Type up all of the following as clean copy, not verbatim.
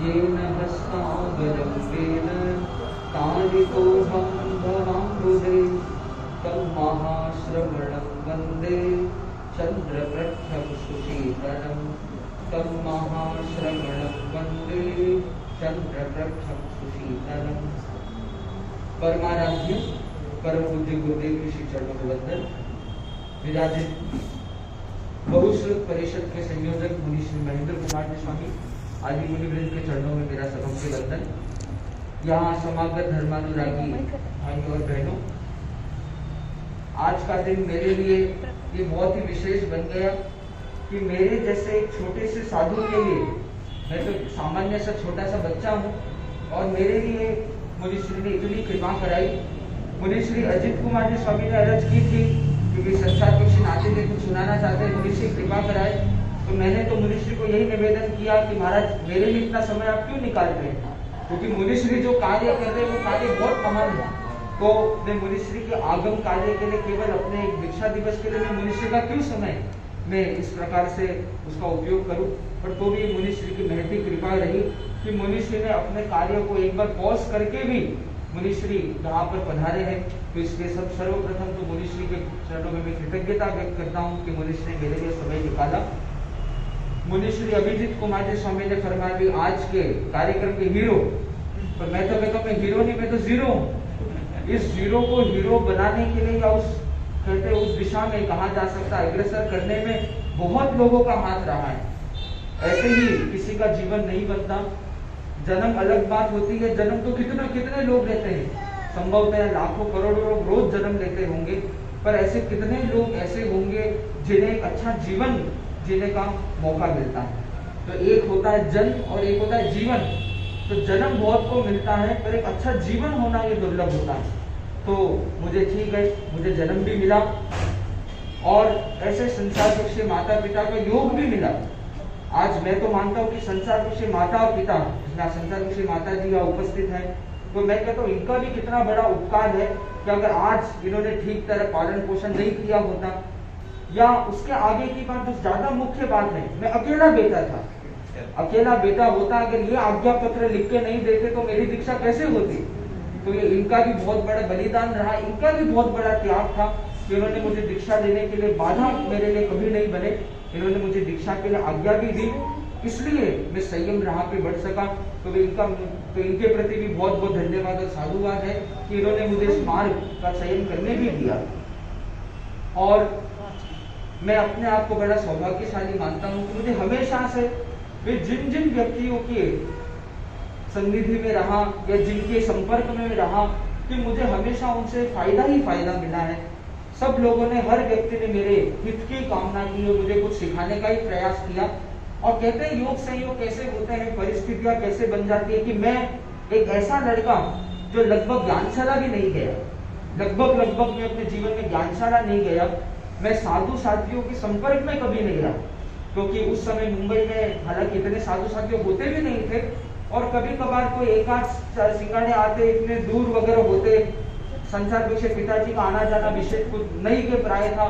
येन हस्तावलम्बेन ताडितोऽहं भवाम्बुधे तं महाश्रवणं वन्दे चन्द्रप्रख्यं सुशीतलं तं महाश्रवणं वन्दे चन्द्रप्रख्यं सुशीतलं। परमाराध्य परम पूज्य गुरुदेव के श्री चरणों में वंदन। विराजित बहुश्रुत परिषद के संयोजक मुनि श्री महेंद्र कुमार जी स्वामी आदि मुनिवृंद के चरणों में मेरा सबों से वंदन। यहाँ समागत धर्मानुरागी भाइयों और बहनों, आज का दिन मेरे लिए ये बहुत ही विशेष बन गया कि मेरे जैसे एक छोटे से साधु के लिए, मैं तो सामान्य सा छोटा सा बच्चा हूँ, और मेरे लिए मुनि श्री ने इतनी कृपा कराई। मुनि श्री अजित कुमार जी स्वामी ने अर्ज की थी क्योंकि संसार पक्षी नाते थे, कुछ सुनाना चाहते हैं, मुनि श्री कृपा कराए। तो मैंने तो मुनि श्री को यही निवेदन किया कि महाराज मेरे लिए इतना समय आप क्यों निकालते हैं, क्योंकि मुनि श्री जो कार्य करते हैं वो कार्य बहुत महान है। तो मैं मुनि श्री के आगम कार्य के लिए केवल अपने एक दीक्षा दिवस के लिए मैं मुनि श्री का क्यों समय मैं इस प्रकार से उसका उपयोग करूं। पर तो भी मुनि श्री की महती कृपा रही कि मुनि श्री ने अपने कार्य को एक बार पॉज करके भी मुनि श्री यहाँ पर पधारे हैं। तो इसलिए सर्वप्रथम तो मुनि श्री के चरणों में मैं कृतज्ञता व्यक्त करता हूँ कि मुनि श्री ने मेरे लिए समय निकाला। मुनि श्री अभिजीत कुमार जी स्वामी ने फरमाया भी आज के कार्यक्रम के हीरो, पर मैं तो कहता हूँ मैं हीरो नहीं, मैं तो जीरो हूँ। इस जीरो को हीरो बनाने के लिए या उस कहते उस दिशा में कहा जा सकता है अग्रसर करने में बहुत लोगों का हाथ रहा है। ऐसे ही किसी का जीवन नहीं बनता। जन्म अलग बात होती है, जन्म तो कितने कितने लोग लेते हैं, संभवतः लाखों करोड़ों लोग रोज जन्म लेते होंगे, पर ऐसे कितने लोग ऐसे होंगे जिन्हें एक अच्छा जीवन जीने का मौका मिलता है। तो एक होता है जन्म और एक होता है जीवन। तो जन्म बहुत को मिलता है, पर एक अच्छा जीवन होना ये दुर्लभ होता है। तो मुझे ठीक है, मुझे जन्म भी मिला और ऐसे संसार पक्षी माता पिता का योग भी मिला। आज मैं तो मानता हूँ कि संसार पक्षी माता और पिता, संसार पक्षी माता जी यहाँ उपस्थित है, तो मैं कहता हूँ इनका भी कितना बड़ा उपकार है कि अगर आज इन्होंने ठीक तरह पालन पोषण नहीं किया होता, या उसके आगे की बात जो ज्यादा मुख्य बात है, मैं अकेला बेटा था, अकेला बेटा होता, अगर ये आज्ञा पत्र लिख के नहीं देते तो मेरी दीक्षा कैसे होती। तो ये इनका भी बहुत बड़ा बलिदान रहा, इनका भी बहुत बड़ा त्याग था कि इन्होंने मुझे दीक्षा देने के लिए बाधा मेरे लिए कभी नहीं बने। इन्होंने मुझे दीक्षा के लिए आज्ञा भी दी, इसलिए मैं संयम राह पे बढ़ सका। तो इनके प्रति भी बहुत बहुत धन्यवाद और साधुवाद है कि इन्होंने मुझे इस मार्ग का चयन करने भी दिया। और मैं अपने आप को बड़ा सौभाग्यशाली मानता हूँ कि मुझे हमेशा से वे जिन जिन व्यक्तियों के सन्निधि में रहा या जिनके संपर्क में रहा कि मुझे हमेशा उनसे फायदा ही फायदा मिला है। सब लोगों ने, हर व्यक्ति ने मेरे हित की कामना की है, मुझे कुछ सिखाने का ही प्रयास किया। और कहते हैं योग संयोग कैसे होते हैं, परिस्थितियां कैसे बन जाती है कि मैं एक ऐसा लड़का जो लगभग ज्ञानशाला भी नहीं गया, लगभग मैं अपने जीवन में ज्ञानशाला नहीं गया, मैं साधु साथियों के संपर्क में कभी नहीं रहा, क्योंकि उस समय मुंबई में हालांकि इतने साधु साथियों होते भी नहीं थे, और कभी कभार कोई एक आध सिंगाड़े आते, इतने दूर वगैरह होते। संसार पीछे पिताजी का आना जाना विशेष कुछ नहीं के प्राय था,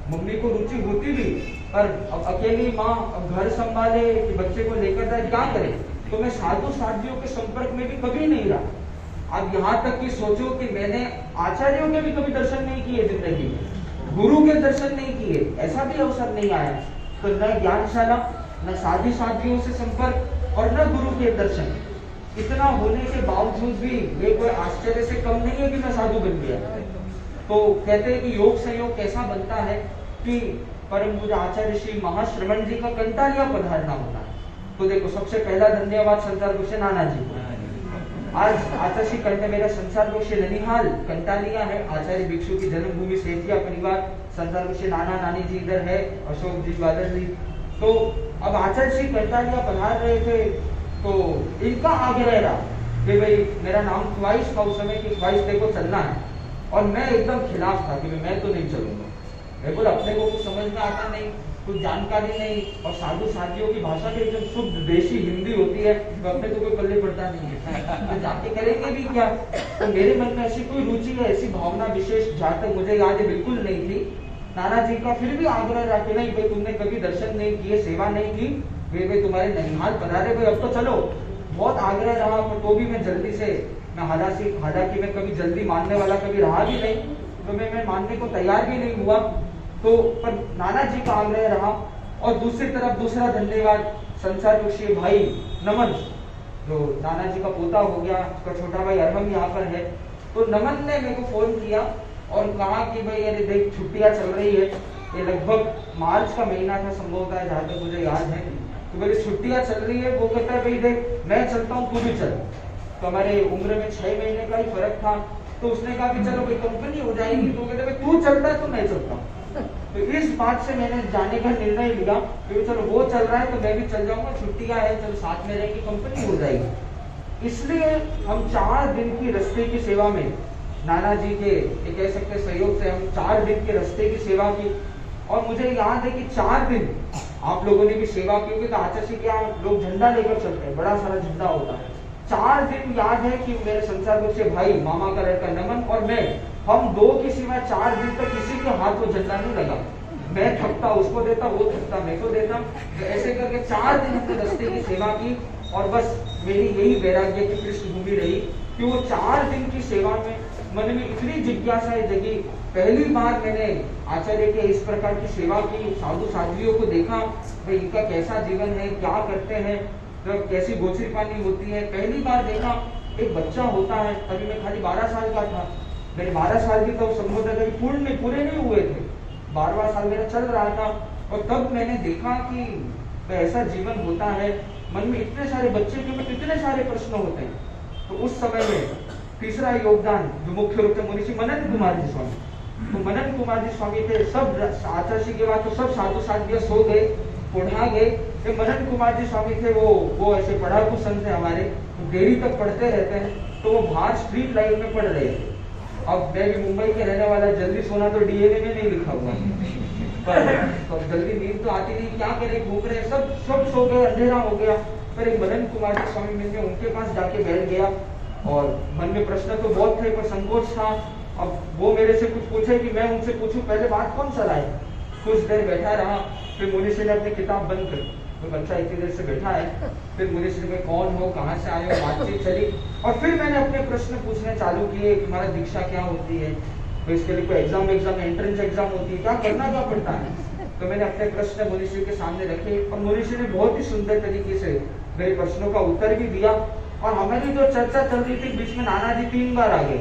मम्मी को रुचि होती भी, पर अब अकेली माँ अब घर संभाले कि बच्चे को लेकर जाए, क्या करे। तो मैं साधु साथियों के संपर्क में भी कभी नहीं रहा। अब यहाँ तक कि सोचो कि मैंने आचार्यों के भी कभी दर्शन नहीं किए जिंदगी में, गुरु के दर्शन नहीं किए, ऐसा भी अवसर नहीं आया। तो न ज्ञानशाला, न साधु साथियों से संपर्क और न गुरु के दर्शन। इतना होने के बावजूद भी ये कोई आश्चर्य से कम नहीं है कि मैं साधु बन गया। तो कहते हैं कि योग संयोग कैसा बनता है कि परम पूज्य आचार्य श्री महाश्रवण जी का कंटालिया पधारना होता है। तो देखो, सबसे पहला धन्यवाद संसार पक्षी नाना जी को। आज आचार्य श्री कंट मेरा संसार पक्षी ननिहाल कंटालिया है, आचार्य भिक्षु की जन्मभूमि सेठिया परिवार, संसार पक्षी नाना नानी जी इधर है, अशोक जी बादल जी। तो अब आचार्य श्री कंटालिया पधार रहे थे, तो इनका आग्रह रहा कि भाई मेरा नाम ख्वाहिश था उस समय कि ख्वाहिश देखो चलना है, और मैं एकदम खिलाफ था कि मैं तो नहीं चलूंगा। मैं बोला अपने को कुछ समझ में आता नहीं, कुछ जानकारी नहीं, और साधु साथियों की भाषा भी एकदम शुद्ध देशी हिंदी होती है, तो अपने तो कोई पल्ले पड़ता नहीं है, तो जाके करेंगे भी क्या। तो मेरे मन में ऐसी कोई रुचि है, ऐसी भावना विशेष जहाँ तक मुझे याद है बिल्कुल नहीं थी। नाना जी का फिर भी आग्रह रहा कि नहीं भाई तुमने कभी दर्शन नहीं किए, सेवा नहीं की, वे तुम्हारे ननिहाल पधारे भाई, अब तो चलो। बहुत आग्रह रहा, पर तो भी मैं जल्दी से, मैं हालांकि मैं कभी जल्दी मानने वाला कभी रहा भी नहीं, तो मैं मानने को तैयार भी नहीं हुआ। तो पर नाना जी का आग्रह रहा। और दूसरी तरफ दूसरा धन्यवाद संसार रुषि भाई नमन, जो नाना जी का पोता हो गया, उसका छोटा भाई अरहम यहाँ पर है। तो नमन ने मेरे को फोन किया और कहा कि भाई अरे देख छुट्टियां चल रही है, ये लगभग मार्च का महीना था संभवतः, जहाँ तक मुझे याद है। तो मेरी छुट्टियां चल रही है, वो कहता है भाई देख मैं चलता हूँ तू भी चल। तो हमारे उम्र में 6 महीने का ही फर्क था। तो उसने कहा कि चलो भाई कंपनी हो जाएगी। तो कहते भाई तू चलता है तो मैं चलता हूँ। तो इस बात से मैंने जाने का निर्णय लिया कि चलो वो चल रहा है तो मैं भी चल जाऊंगा, छुट्टियां है, चलो साथ में रहेंगे, कंपनी हो जाएगी। इसलिए हम 4 दिन की रास्ते की सेवा में नाना जी के ये कह सकते सहयोग से हम 4 दिन के रास्ते की सेवा की। और मुझे याद है कि 4 दिन आप लोगों ने भी सेवा की होगी। तो आचार्य के यहाँ लोग झंडा लेकर चलते हैं, बड़ा सारा झंडा होता है। 4 दिन याद है कि मेरे संसार से भाई, मामा का लड़का नमन और मैं, हम 2 के सिवा 4 दिन तक किसी के हाथ को झंडा नहीं लगा। मैं थकता उसको देता, वो थकता मैं को देता। तो ऐसे करके 4 दिन हमने रास्ते की सेवा की। और बस मेरी यही वैराग्य की पृष्ठभूमि रही कि वो 4 दिन की सेवा में मन में इतनी जिज्ञासाएं जगी। पहली बार मैंने आचार्य के इस प्रकार की सेवा की, साधु साध्वियों को देखा, भाई इनका कैसा जीवन है, क्या करते हैं, तो कैसी गोचरी पानी होती है। पहली बार देखा एक बच्चा होता है, तभी मैं खाली 12 साल का था, मेरे 12 साल की तब संबोधन पूरे नहीं हुए थे, 12वां साल मेरा चल रहा था। और तब मैंने देखा कि ऐसा जीवन होता है, मन में इतने सारे बच्चे के में इतने सारे प्रश्न होते हैं। तो उस समय में तीसरा योगदान जो मुख्य रूप से मुनीषी मनन कुमार जी स्वामी, तो मनन कुमार जी स्वामी थे। सब आचार्य के बाद तो सब साधु साध्य सो गए, पढ़ा गए। मनन कुमार जी स्वामी थे, वो ऐसे पढ़ाकू संत है हमारे, देरी तक पढ़ते रहते हैं। तो वो बाहर स्ट्रीट लाइट में पढ़ रहे थे। अब मैं भी मुंबई के रहने वाला, जल्दी सोना तो डीएनए में नहीं लिखा हुआ, पर जल्दी नींद तो आती नहीं, क्या करें, घूम रहे, सब सो गए, अंधेरा हो गया। पर एक मनन कुमार जी स्वामी मिल गए, उनके पास जाके बैठ गया। और मन में प्रश्न तो बहुत थे, पर संकोच था। अब वो मेरे से कुछ पूछे कि मैं उनसे पूछूं, पहले बात कौन चलाए। कुछ देर बैठा रहा, फिर मुनीषी ने अपनी किताब बंद कर, तो बच्चा इतनी देर से बैठा है। फिर मुनीषी ने कौन हो, कहाँ से आए हो, बातचीत चली। और फिर मैंने अपने प्रश्न पूछने चालू किए, तुम्हारा दीक्षा क्या होती है, तो इसके लिए कोई एग्जाम एंट्रेंस एग्जाम होती है, क्या करना क्या पड़ता है। तो मैंने अपने प्रश्न मुनीषी के सामने रखे और मुनीषी ने बहुत ही सुंदर तरीके से मेरे प्रश्नों का उत्तर भी दिया। और हमारी जो चर्चा चल रही थी, बीच में नाना जी 3 बार आ गए,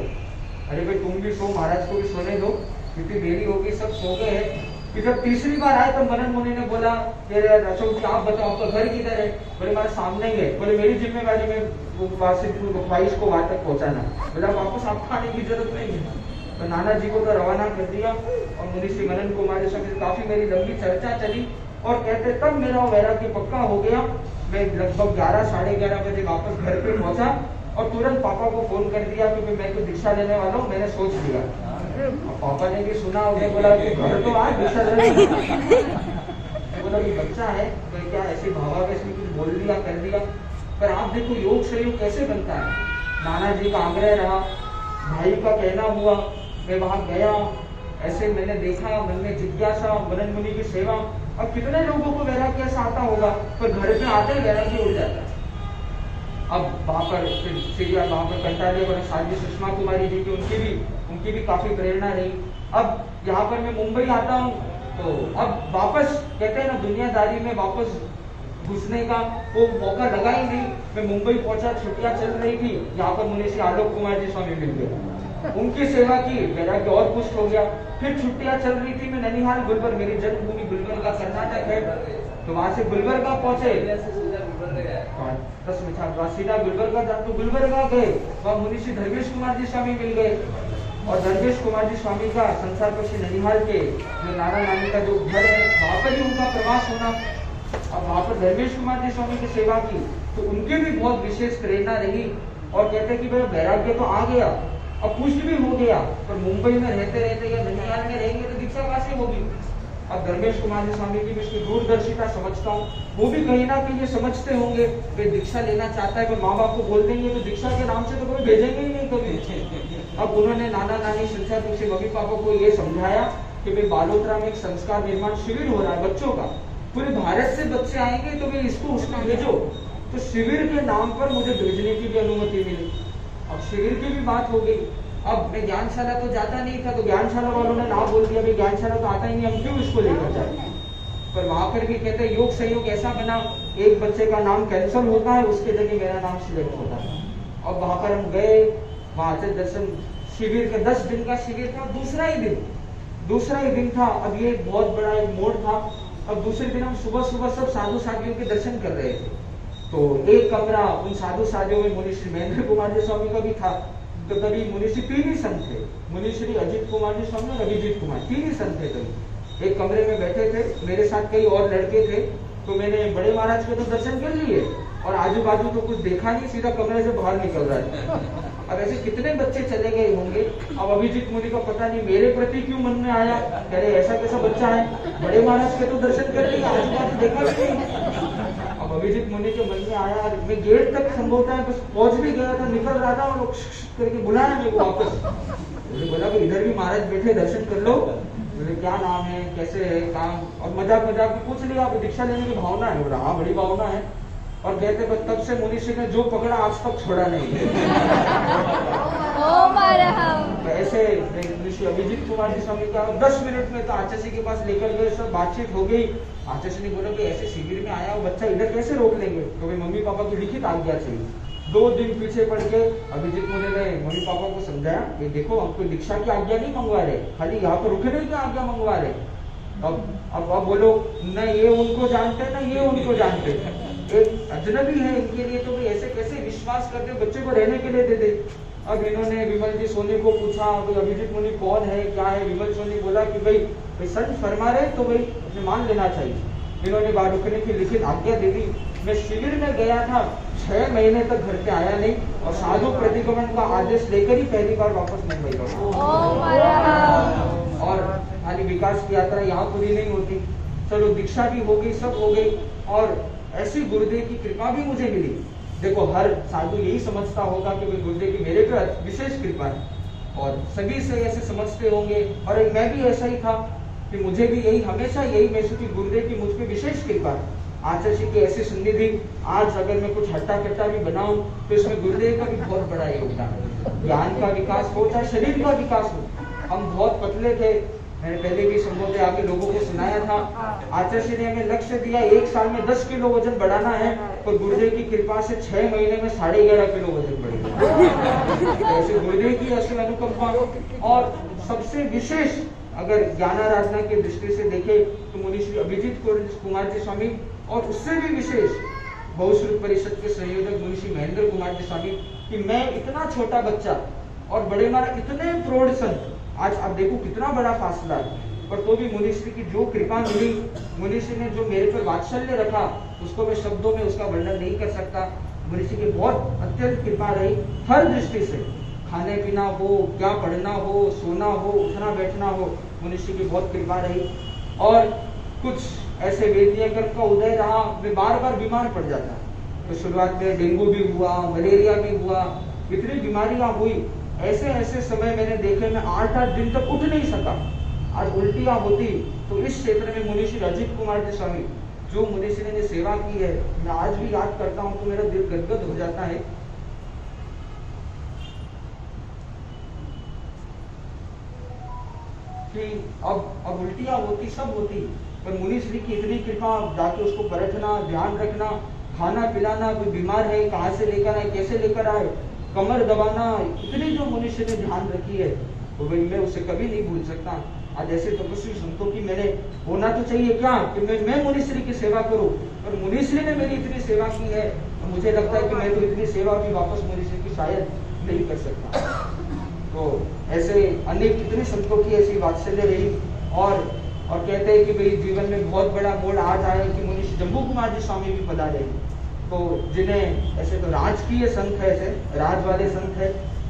अरे भाई तुम भी सो, महाराज को भी सोने दो, क्योंकि देरी होगी, सब सो गए हैं। फिर जब तीसरी बार आए तो मनन मुनि ने बोला, अशोक जी आप बताओ आपका घर किधर है। बोले हमारे सामने ही है। बोले मेरी जिम्मेवारी में ख्वाहिश को वहां तक पहुंचाना, बोला वापस आपको आने की जरूरत नहीं है। तो नाना जी को तो रवाना कर दिया। और मुनि श्री मनन कुमार से काफी मेरी लंबी चर्चा चली। और कहते तब मेरा वैराग्य पक्का हो गया। मैं लगभग 11 साढ़े 11 बजे वापस घर पे पहुंचा और तुरंत पापा को फोन कर दिया कि मैं तो दीक्षा लेने वाला हूँ, मैंने सोच लिया। पापा ने भी सुना, उन्हें बोला कि घर तो आज दीक्षा लेने बोला कि बच्चा है तो क्या ऐसी भावावेश में कुछ बोल दिया कर दिया। पर आप देखो योग सहयोग कैसे बनता है। नाना जी का आग्रह रहा, भाई का कहना हुआ, मैं वहां गया, ऐसे मैंने देखा, मन में जिज्ञासा, मनन मुनि की सेवा। अब कितने लोगों को वैराग्य ऐसा आता होगा, पर घर पे आते ही वैराग्य उड़ जाता है। अब वहां पर कंटाले और साध्वी सुषमा कुमारी जी की उनकी भी काफी प्रेरणा रही। अब यहाँ पर मैं मुंबई आता हूँ तो अब वापस कहते हैं ना, दुनियादारी में वापस घुसने का वो मौका लगा ही नहीं। मैं मुंबई पहुंचा, छुट्टियां चल रही थी, यहाँ पर मुनीषी आलोक कुमार जी स्वामी मिल गए, उनकी सेवा की, वैराग्य और पुष्ट हो गया। फिर छुट्टियां चल रही थी, मैं ननिहाल गुलबर्गा, मेरी जन्मभूमि गुलबर्गा कर्नाटक है, तो वहां से गुलबर्गा पहुंचे, सीधा गुलबर्गा जा, तो गुलबर्गा गए, वहां मुनीषी धर्मेश कुमार जी स्वामी मिल गए। और धर्मेश कुमार जी स्वामी का संसार पक्षी ननिहाल के जो नाना नानी का जो घर है, वहां पर ही उनका प्रवास होना। अब वहां पर धर्मेश कुमार जी स्वामी की सेवा की, तो उनकी भी बहुत विशेष प्रेरणा रही। और कहते कि भाई वैराग्य तो आ गया, अब पुष्ट भी हो गया, पर मुंबई में रहते रहते या ननिहाल में रहेंगे तो दीक्षा कैसे होगी। अब धर्मेश कुमार जी स्वामी की उसकी दूरदर्शिता समझता हूँ, वो भी कहीं ना कहीं ये समझते होंगे, वे दीक्षा लेना चाहता है, पर माँ बाप को बोल देंगे तो दीक्षा के नाम से तो कभी भेजेंगे ही नहीं कभी। अब उन्होंने नाना नानी संसार पक्षी मम्मी पापा को ये समझाया कि भाई बालोतरा में एक संस्कार निर्माण शिविर हो रहा है बच्चों का, पूरे भारत से बच्चे आएंगे, तो भाई इसको उसको भेजो। तो शिविर के नाम पर मुझे भेजने की भी अनुमति मिली। अब शिविर की भी बात हो गई। अब मैं ज्ञानशाला तो जाता नहीं था, तो ज्ञानशाला वालों ने ना बोल दिया भाई ज्ञानशाला तो आता ही नहीं, हम क्यों इसको लेकर जाए। पर वहां पर भी कहते हैं योग संयोग ऐसा बना, एक बच्चे का नाम कैंसिल होता है, उसके जगह मेरा नाम सिलेक्ट होता है। और वहां पर हम गए, वहां से दर्शन शिविर का 10 दिन का शिविर था, दूसरा ही दिन था। अब ये बहुत बड़ा एक मोड़ था। अब दूसरे दिन हम सुबह सुबह सब साधु साधियों के दर्शन कर रहे थे। तो एक कमरा उन साधु साधियों में मुनि श्री महेंद्र कुमार जी स्वामी का भी था। तो तभी मुनि श्री 3 ही संत थे, मुनि श्री अजित कुमार जी स्वामी और अभिजीत कुमार, 3 ही संत थे। तभी एक कमरे में बैठे थे, मेरे साथ कई और लड़के थे। तो मैंने बड़े महाराज के तो दर्शन कर लिए और आजू बाजू तो कुछ देखा नहीं, सीधा कमरे से बाहर निकल रहा है। अब ऐसे कितने बच्चे चले गए होंगे। अब अभिजीत मुनि का पता नहीं मेरे प्रति क्यों मन में आया, अरे ऐसा कैसा बच्चा है, बड़े महाराज के तो दर्शन कर लिए, आजू बाजू देखा भी नहीं। अब अभिजीत मुनि के मन में आया, मैं गेट तक संभवतः बस पहुंच भी गया था, निकल रहा था और करके बुलाया मेरे को वापस। मुझे बोला कि इधर भी महाराज बैठे, दर्शन कर लो। मुझे क्या नाम है, कैसे है काम, और मजाक मजाक में पूछ लिया, आप दीक्षा लेने की भावना है? बोला हाँ बड़ी भावना है। और कहते बस तब से मुनि श्री ने जो पकड़ा आज तक छोड़ा नहीं। तो ऐसे ऋषि अभिजीत कुमार जी स्वामी का 10 मिनट में तो आचार्य के पास लेकर गए, सब बातचीत हो गई। आचार्य ने बोला कि ऐसे शिविर में आया हो बच्चा, इधर कैसे रोक लेंगे? तो भाई मम्मी पापा की लिखित आज्ञा चाहिए। 2 दिन पीछे पड़ के अभिजीत मुनि ने मम्मी पापा को समझाया कि देखो हम कोई दीक्षा की आज्ञा नहीं मंगवा रहे, खाली यहाँ पर रुकने की आज्ञा मंगवा रहे। अब बोलो न ये उनको जानते न ये उनको जानते, एक अजनबी है इनके लिए, तो भाई ऐसे कैसे विश्वास करके बच्चे को रहने के लिए दे दे। अब इन्होंने विमल जी सोनी को पूछा भाई अभिजीत मुनि कौन है क्या है। विमल सोनी बोला कि भाई संत फरमा रहे तो भाई मान लेना चाहिए। इन्होंने बाहर रुकने की लिखित आज्ञा दे दी। मैं शिविर में गया था, 6 महीने तक घर पे आया नहीं और साधु प्रतिगमन का आदेश लेकर ही पहली बार वापस मुंबई लौटा। और खाली विकास की यात्रा यहाँ पूरी नहीं होती, चलो दीक्षा भी हो गई, सब हो गई, और ऐसी गुरुदेव की कृपा भी मुझे मिली। देखो हर साधु यही समझता होगा कि भाई गुरुदेव की मेरे पे विशेष कृपा है, और सभी से ऐसे समझते होंगे। और मैं भी ऐसा ही था कि मुझे भी यही हमेशा यही महसूस की गुरुदेव की मुझ पे विशेष कृपा है। आचार्य की ऐसी सन्निधि, आज अगर मैं कुछ हट्टा कट्टा भी बनाऊं तो इसमें गुरुदेव का भी बहुत बड़ा योगदान है। ज्ञान का विकास हो चाहे शरीर का विकास हो। हम बहुत पतले थे, मैंने पहले भी संभव आके लोगों को सुनाया था। आचार्य ने हमें लक्ष्य दिया 1 साल में 10 किलो वजन बढ़ाना है, और गुरुदेव की कृपा से 6 महीने में 11.5 किलो वजन बढ़ेगा। ऐसे गुरुदेव की ऐसी अनुकंपा। और सबसे विशेष अगर ज्ञानाराधना की दृष्टि से देखे तो मुनि श्री अभिजीत कुमार जी स्वामी, और उससे भी विशेष बहुश्रुत परिषद के संयोजक मुनि श्री महेंद्र कुमार जी स्वामी, कि मैं इतना छोटा बच्चा और बड़े महाराज इतने प्रौढ़ संत, आज आप देखो कितना बड़ा फासला है, पर तो भी मुनि श्री की जो कृपा मिली, मुनि श्री ने जो मेरे पर वात्सल्य रखा, उसको मैं शब्दों में उसका वर्णन नहीं कर सकता। मुनि श्री की बहुत अत्यंत कृपा रही हर दृष्टि से, खाने पीना हो, क्या पढ़ना हो, सोना हो, उठना बैठना हो, मुनि श्री की बहुत कृपा रही। और कुछ ऐसे वेदनीय गर्भ का उदय रहा, मैं बार बार बीमार पड़ जाता। तो शुरुआत में डेंगू भी हुआ, मलेरिया भी हुआ, इतनी बीमारियां हुई। ऐसे ऐसे समय मैंने देखे, मैं 8-8 दिन तक उठ नहीं सका, आज उल्टियां होती। तो इस क्षेत्र में मुनि श्री अजित कुमार जी स्वामी, जो मुनि श्री ने सेवा की है, मैं आज भी याद करता हूँ तो मेरा दिल गदगद हो जाता है। कि अब उल्टियां होती, सब होती, पर मुनि श्री की इतनी कृपा, जाके उसको परखना, ध्यान रखना, खाना पिलाना, कोई बीमार है कहाँ से लेकर आए, कैसे लेकर आए, कमर दबाना, इतनी जो मुनि श्री ने ध्यान रखी है, तो भाई मैं उसे कभी नहीं भूल सकता। आज ऐसे तपस्वी संतों की मैंने होना तो चाहिए क्या कि मैं मुनि श्री की सेवा करूं, पर मुनि श्री ने मेरी इतनी सेवा की है, तो मुझे लगता है कि मैं तो इतनी सेवा भी वापस मुनि श्री की शायद नहीं कर सकता। तो ऐसे अनेक कितने संतों की ऐसी वात्सल्य रही। और कहते हैं कि भाई जीवन में बहुत बड़ा मोड़ आज आया कि मुनि श्री जम्बू कुमार जी स्वामी भी पधारे, तो जिन्हें ऐसे तो राजकीय संत है, ऐसे राज वाले संत है,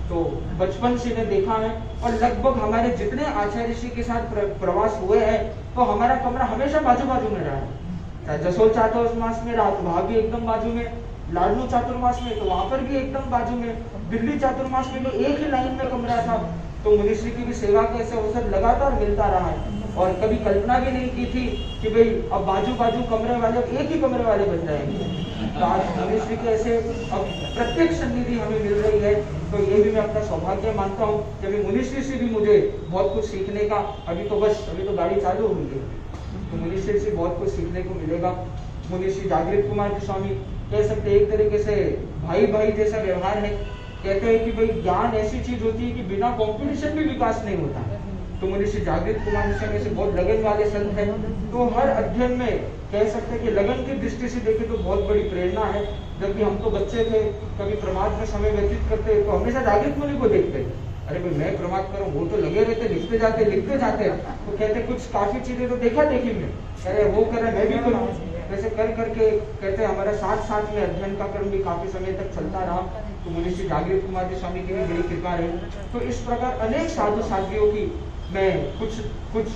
तो बचपन से इन्हें देखा है। और लगभग हमारे जितने आचार्य ऋषि के साथ प्रवास हुए हैं, तो हमारा कमरा हमेशा बाजू बाजू में रहा है। जसोल चातुर्मास में रहा तो वहां भी एकदम बाजू में, लाडनू चातुर्मास में तो वहां पर भी एकदम बाजू में, दिल्ली चातुर्मास में भी एक ही लाइन में कमरा था। तो मुनि श्री की भी सेवा का ऐसे अवसर लगातार मिलता रहा है, और कभी कल्पना भी नहीं की थी कि भाई अब बाजू बाजू कमरे वाले एक ही कमरे वाले बन जाएंगे। मुनिश्री के ऐसे अब प्रत्यक्ष सन्निधि हमें मिल रही है, तो ये भी मैं अपना सौभाग्य मानता हूँ कि अभी मुनिश्री से भी मुझे बहुत कुछ सीखने का, अभी तो गाड़ी चालू हुई है, तो मुनिश्री से बहुत कुछ सीखने को मिलेगा। मुनिश्री जागृत कुमार जी स्वामी कह सकते एक तरीके से भाई भाई जैसा व्यवहार है। कहते हैं कि भाई ज्ञान ऐसी चीज होती है कि बिना कंपटीशन भी विकास नहीं होता। तो मुनिश्री जागृत कुमार जी स्वामी से बहुत लगन वाले संत हैं, तो हर अध्ययन में कह सकते हैं कि लगन की दृष्टि से देखें तो बहुत बड़ी प्रेरणा है। जबकि हम तो बच्चे थे, कभी प्रमाद में समय व्यतीत करते तो हमेशा जागृत मुनि को देखते, अरे भाई मैं प्रमाद करूं, वो तो लगे रहते लिखते जाते, तो कहते कुछ काफी चीजें तो देखा देखी में, अरे वो करे मैं भी करूं, वैसे कर करके कहते हमारा साथ में अध्ययन का क्रम भी काफी समय तक चलता रहा। तो मुनिश्री जागृत कुमार जी स्वामी की भी बड़ी कृपा रही। तो इस प्रकार अनेक साधु साध्वियों की मैं कुछ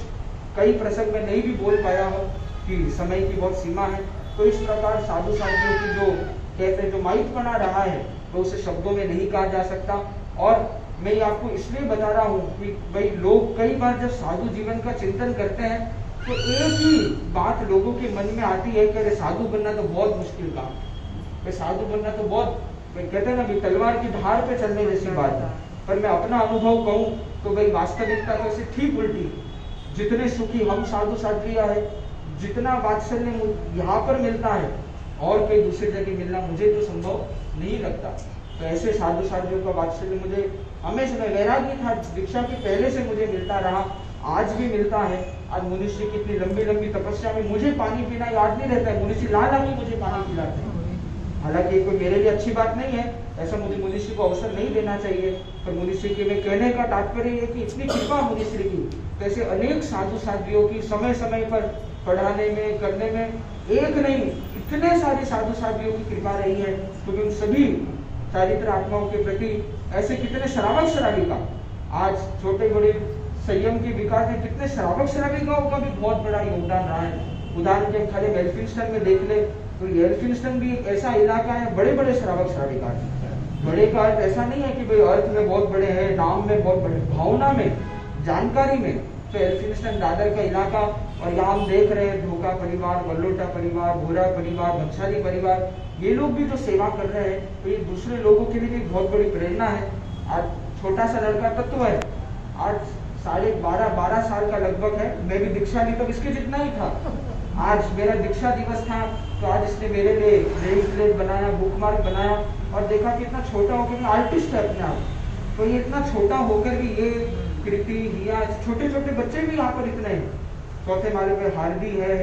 कई प्रसंग में नहीं भी बोल पाया हूँ कि समय की बहुत सीमा है। तो इस प्रकार साधु साध्वियों की जो कहते हैं जो माइकपना रहा है तो उसे शब्दों में नहीं कहा जा सकता। और मैं ये आपको इसलिए बता रहा हूँ कि भाई लोग कई बार जब साधु जीवन का चिंतन करते हैं तो एक ही बात लोगों के मन में आती है कि अरे साधु बनना तो बहुत मुश्किल काम है, साधु बनना तो बहुत, कहते हैं ना भी तलवार की धार पे चलने जैसी बात है। पर मैं अपना अनुभव कहूँ तो भाई वास्तविकता तो इसे ठीक उल्टी। जितने सुखी हम साधु साध्वियाँ है, जितना वात्सल्य यहाँ पर मिलता है और कहीं दूसरी जगह मिलना मुझे तो संभव नहीं लगता। तो ऐसे साधु साध्वियों का वात्सल्य मुझे हमेशा वैरागी था, दीक्षा के पहले से मुझे मिलता रहा, आज भी मिलता है। आज मुनिश्री की इतनी लंबी तपस्या में मुझे पानी पीना याद नहीं रहता है, मुनिश्री ला के मुझे पानी पिलाते हैं। हालांकि कोई मेरे लिए अच्छी बात नहीं है, ऐसा मुझे मुनिश्री को अवसर नहीं देना चाहिए, पर मुनिश्री के में कहने का तात्पर्य है कि इतनी कृपा मुनिश्री की, तो ऐसे अनेक साधु साध्वियों की समय समय पर पढ़ाने में करने में एक नहीं इतने सारे साधु साध्वियों की कृपा रही है। क्योंकि उन सभी चारित्र आत्माओं के प्रति ऐसे कितने श्रावक श्राविका, आज छोटे बड़े संयम के विकास में कितने श्रावक श्राविकाओं का भी बहुत बड़ा योगदान रहा है। उदाहरण के खाली एल्फिंस्टन में देख ले तो एल्फिंस्टन भी एक ऐसा इलाका है, बड़े बड़े श्रावक श्राविका है। बड़े का अर्थ ऐसा नहीं है कि भाई अर्थ में बहुत बड़े हैं, नाम में बहुत बड़े, भावना में, जानकारी में। तो एल्फिंस्टन दादर का इलाका, और यहाँ हम देख रहे हैं ढोका परिवार, वल्लोटा परिवार, भोरा परिवार, भंसाली परिवार, ये लोग भी जो सेवा कर रहे हैं तो ये दूसरे लोगों के लिए भी बहुत बड़ी प्रेरणा है। आज छोटा सा लड़का तत्व है, आज 12.5 साल का लगभग है, मैं भी दीक्षा ली तब इसके जितना ही था। आज मेरा दीक्षा दिवस था तो आज इसने मेरे लिए नेम प्लेट बनाया, बुकमार्क बनाया, और देखा कि इतना छोटा होकर आर्टिस्ट है अपने आप। तो ये इतना छोटा होकर भी ये कृति हिया, छोटे छोटे बच्चे भी यहाँ पर इतने हैं। चौथे माले पे हार्दी है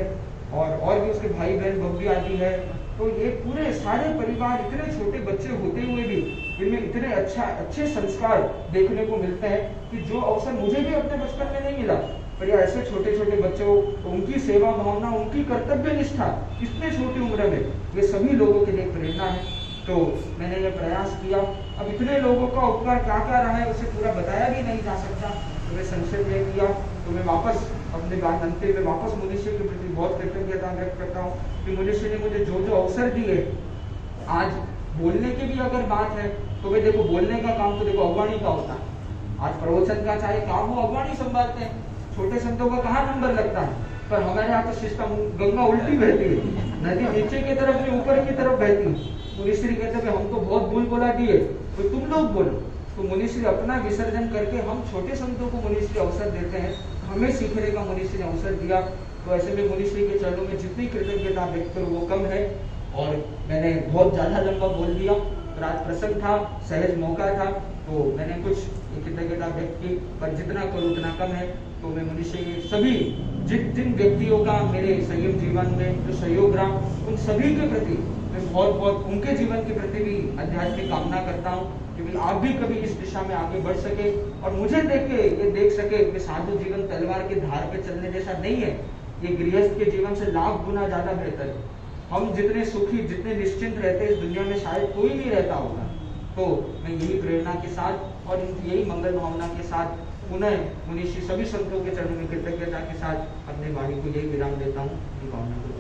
और भी उसके भाई बहन बब्बी आदि है। तो ये पूरे सारे परिवार इतने छोटे बच्चे होते हुए भी इनमें इतने अच्छे संस्कार देखने को मिलते हैं कि जो अवसर मुझे भी अपने बचपन में नहीं मिला, पर ये ऐसे छोटे छोटे बच्चों, उनकी सेवा भावना, उनकी कर्तव्य निष्ठा इतने छोटी उम्र में, ये सभी लोगों के लिए प्रेरणा है। तो मैंने ये प्रयास किया। अब इतने लोगों का उपकार क्या क्या रहा है उसे पूरा बताया भी नहीं जा सकता, तो मैं संक्षेप में किया। तो मैं वापस अपने बात अंतिम में वापस मुनिश्री के प्रति बहुत कृतज्ञता व्यक्त करता हूँ कि मुनिश्री ने मुझे जो अवसर दिए। आज बोलने की भी अगर बात है तो वे देखो, बोलने का काम तो देखो अगवाणी का होता है। आज प्रवचन का चाहे काम हो, अगवाणी संभालते हैं, छोटे संतों का कहाँ नंबर लगता है। पर हमारे यहाँ तो सिस्टम, गंगा उल्टी बहती है, नदी नीचे की तरफ नहीं ऊपर की तरफ बहती है। मुनिश्री कहते हैं हम तो बहुत बोला दिए, तो तुम लोग बोलो। तो मुनिश्री अपना विसर्जन करके हम छोटे संतों को मुनिश्री अवसर देते हैं, हमें सीखने का मुनिश्री ने अवसर दिया। तो ऐसे में मुनिश्री के चरणों में जितनी कृतज्ञता व्यक्त करूँ वो कम है। और मैंने बहुत ज्यादा लंबा बोल दिया, रात प्रसंग था, सहज मौका था, तो मैंने कुछ कृतज्ञता व्यक्त की, पर जितना करूँ उतना कम है। तो मैं मुनिश्री के सभी जिन व्यक्तियों का मेरे संयम जीवन में जो सहयोग रहा, उन सभी के प्रति मैं बहुत उनके जीवन के प्रति भी आध्यात्मिक कामना करता हूँ कि आप भी कभी इस दिशा में आगे बढ़ सके और मुझे देख के ये देख सके कि साधु जीवन तलवार के धार पे चलने जैसा नहीं है, ये गृहस्थ के जीवन से लाख गुना ज्यादा बेहतर है। हम जितने सुखी, जितने निश्चिंत रहते हैं इस दुनिया में शायद कोई नहीं रहता होगा। तो मैं यही प्रेरणा के साथ और यही मंगल भावना के साथ पुनः मुनिश्री सभी संतों के चरणों में कृतज्ञता के साथ अपने वाणी को यही विराम देता हूँ। भावना को